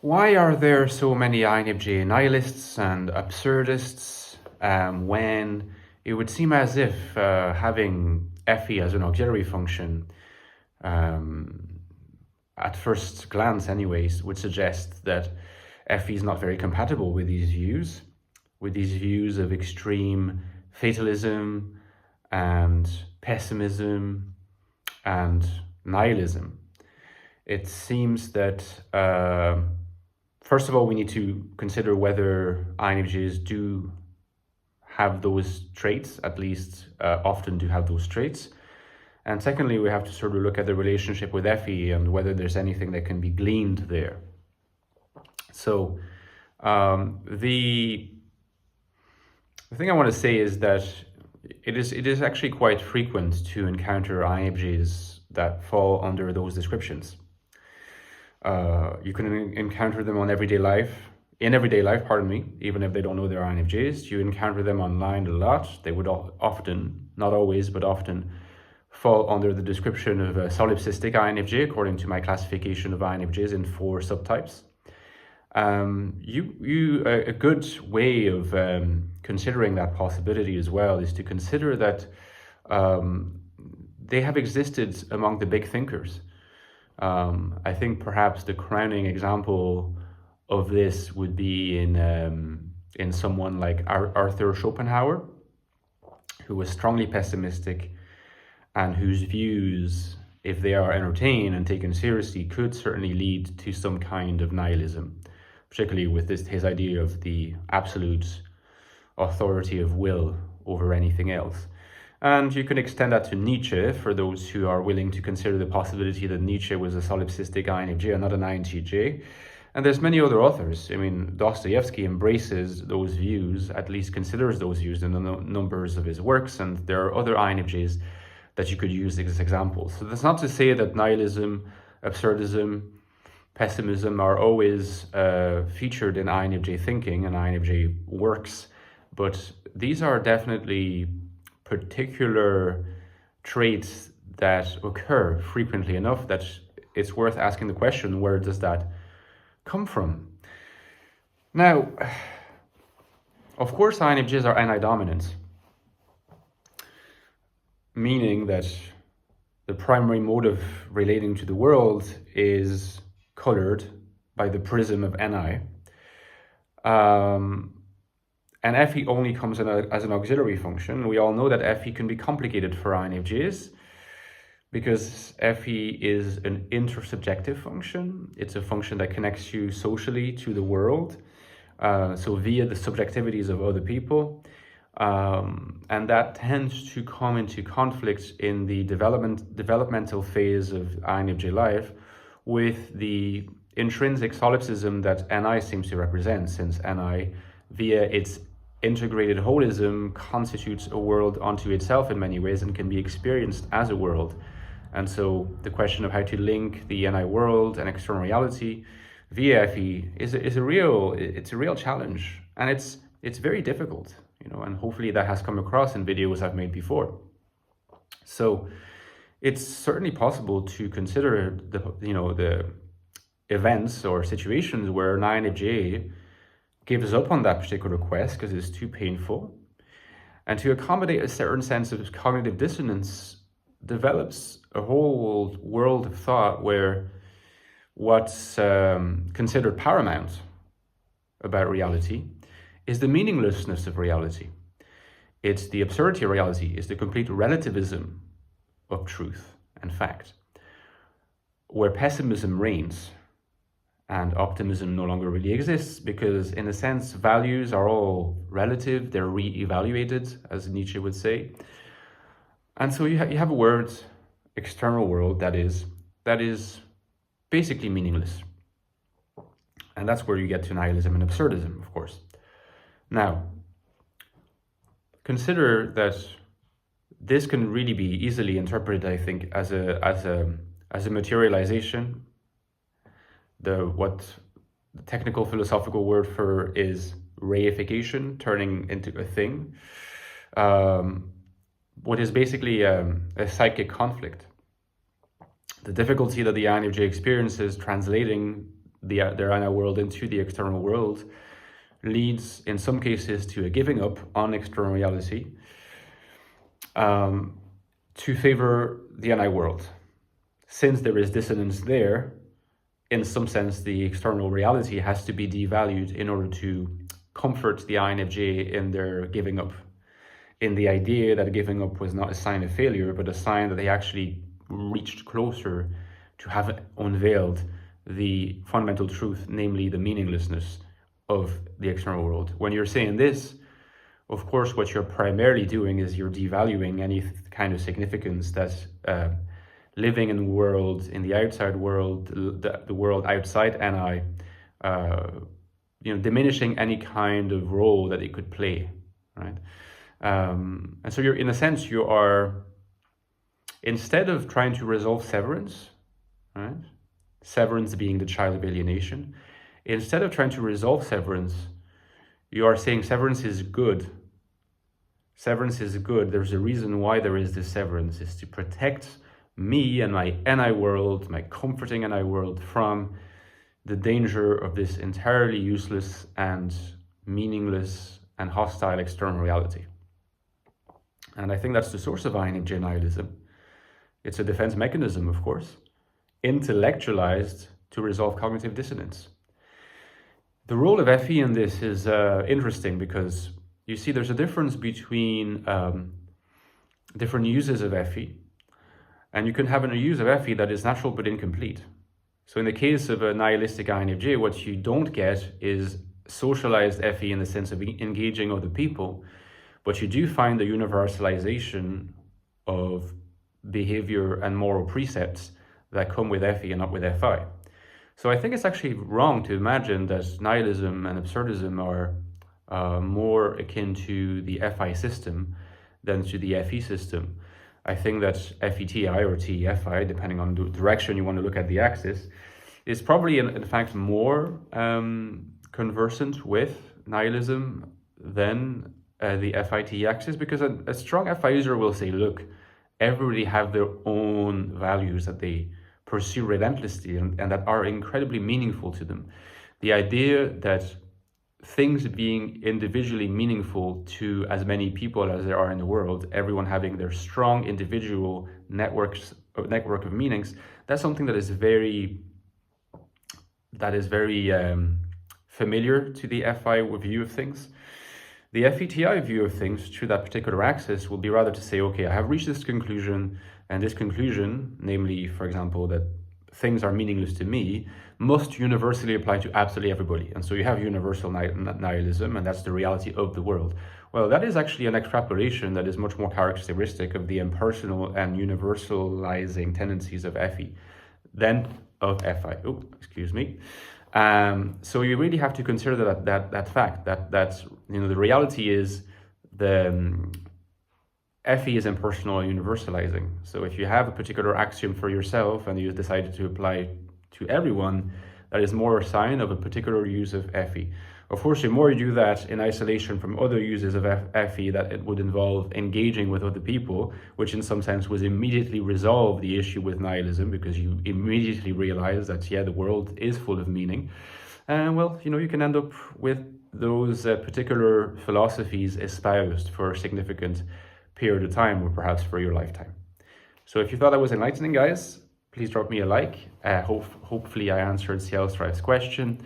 Why are there so many INFJ nihilists and absurdists when it would seem as if having FE as an auxiliary function, um, at first glance anyways, would suggest that FE is not very compatible with these views of extreme fatalism and pessimism and nihilism? It seems that first of all, we need to consider whether INFJs do have those traits, at least often do have those traits. And secondly, we have to sort of look at the relationship with FE and whether there's anything that can be gleaned there. So the thing I want to say is that it is actually quite frequent to encounter INFJs that fall under those descriptions. You can encounter them in everyday life, even if they don't know they're INFJs. You encounter them online a lot. They would often, not always, but often fall under the description of a solipsistic INFJ, according to my classification of INFJs in 4 subtypes. A good way of considering that possibility as well is to consider that they have existed among the big thinkers. I think perhaps the crowning example of this would be in someone like Arthur Schopenhauer, who was strongly pessimistic and whose views, if they are entertained and taken seriously, could certainly lead to some kind of nihilism, particularly with his idea of the absolute authority of will over anything else. And you can extend that to Nietzsche for those who are willing to consider the possibility that Nietzsche was a solipsistic INFJ and not an INTJ. And there's many other authors. I mean, Dostoevsky embraces those views, at least considers those views in the numbers of his works, and there are other INFJs that you could use as examples. So that's not to say that nihilism, absurdism, pessimism are always featured in INFJ thinking and INFJ works, but these are definitely particular traits that occur frequently enough that it's worth asking the question, where does that come from? Now, of course, INFJs are anti-dominant, meaning that the primary motive relating to the world is colored by the prism of NI. And FE only comes as an auxiliary function. We all know that FE can be complicated for INFJs because FE is an intersubjective function. It's a function that connects you socially to the world, so via the subjectivities of other people. And that tends to come into conflict in the developmental phase of INFJ life with the intrinsic solipsism that NI seems to represent, since NI, via its integrated holism, constitutes a world unto itself in many ways and can be experienced as a world. And so the question of how to link the NI world and external reality via FE is a real challenge, and it's very difficult, and hopefully that has come across in videos I've made before. So it's certainly possible to consider the events or situations where an INFJ gives up on that particular quest because it's too painful, and to accommodate a certain sense of cognitive dissonance develops a whole world of thought where what's considered paramount about reality is the meaninglessness of reality. It's the absurdity of reality, it's the complete relativism of truth and fact, where pessimism reigns and optimism no longer really exists, because in a sense values are all relative, they're re-evaluated, as Nietzsche would say. And so you have a word, external world, that is basically meaningless. And that's where you get to nihilism and absurdism, of course. Now, consider that this can really be easily interpreted, I think, as a materialization. What the technical philosophical word for is reification, turning into a thing. What is basically a psychic conflict. The difficulty that the INFJ experiences translating their inner world into the external world leads in some cases to a giving up on external reality to favor the inner world. Since there is dissonance there, in some sense, the external reality has to be devalued in order to comfort the INFJ in their giving up, in the idea that giving up was not a sign of failure, but a sign that they actually reached closer to have unveiled the fundamental truth, namely the meaninglessness of the external world. When you're saying this, of course, what you're primarily doing is you're devaluing any kind of significance that living in the world, in the outside world, the world outside NI, diminishing any kind of role that it could play, right? And so you're, in a sense, you are, instead of trying to resolve severance, right? Severance being the child of alienation. Instead of trying to resolve severance, you are saying severance is good. Severance is good. There's a reason why there is this severance. It's to protect me and my NI world, my comforting NI world, from the danger of this entirely useless and meaningless and hostile external reality. And I think that's the source of INFJ nihilism. It's a defense mechanism, of course, intellectualized to resolve cognitive dissonance. The role of FE in this is interesting because you see there's a difference between different uses of FE, and you can have a use of FE that is natural but incomplete. So in the case of a nihilistic INFJ, what you don't get is socialized FE in the sense of engaging other people, but you do find the universalization of behavior and moral precepts that come with FE and not with FI. So I think it's actually wrong to imagine that nihilism and absurdism are more akin to the FI system than to the FE system. I think that FETI or TEFI, depending on the direction you want to look at the axis, is probably in fact more conversant with nihilism than the FIT axis, because a strong FI user will say, look, everybody have their own values that they pursue relentlessly and that are incredibly meaningful to them. The idea that things being individually meaningful to as many people as there are in the world, everyone having their strong individual network of meanings, that's something that is very familiar to the FI view of things. The FETI view of things through that particular axis will be rather to say, okay, I have reached this conclusion, and this conclusion, namely, for example, that things are meaningless to me, must universally apply to absolutely everybody. And so you have universal nihilism, and that's the reality of the world. Well, that is actually an extrapolation that is much more characteristic of the impersonal and universalizing tendencies of FE than of FI. Oh, excuse me. So you really have to consider that fact that the reality is the FE is impersonal and universalizing. So if you have a particular axiom for yourself and you decided to apply to everyone, that is more a sign of a particular use of FE. Of course, the more you do that in isolation from other uses of FE, that it would involve engaging with other people, which in some sense would immediately resolve the issue with nihilism, because you immediately realize that, yeah, the world is full of meaning. And well, you can end up with those particular philosophies espoused for a significant period of time, or perhaps for your lifetime. So if you thought that was enlightening, guys, please drop me a like. Hopefully I answered CL Stripe's question.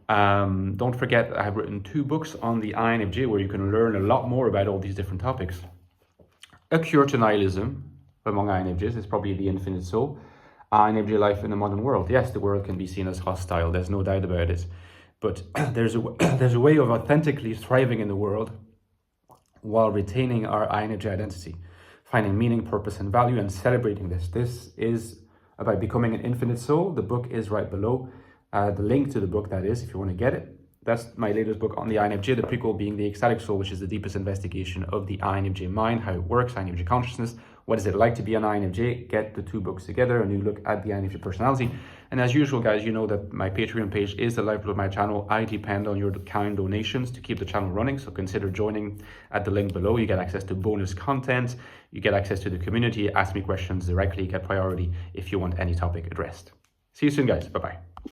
Don't forget, I have written 2 books on the INFJ where you can learn a lot more about all these different topics. A Cure to Nihilism among INFJs is probably the Infinite Soul. INFJ Life in the Modern World. Yes, the world can be seen as hostile, there's no doubt about it. But there's a way of authentically thriving in the world while retaining our INFJ identity, finding meaning, purpose, and value, and celebrating this. This is about becoming an infinite soul. The book is right below. The link to the book, that is, if you want to get it. That's my latest book on the INFJ, the prequel being the Ecstatic Soul, which is the deepest investigation of the INFJ mind, how it works, INFJ consciousness, what is it like to be an INFJ. Get the 2 books together and you look at the INFJ personality. And as usual, guys, you know that my Patreon page is the lifeblood of my channel. I depend on your kind donations to keep the channel running, so consider joining at the link below. You get access to bonus content, you get access to the community, ask me questions directly, get priority if you want any topic addressed. See you soon, guys. Bye-bye.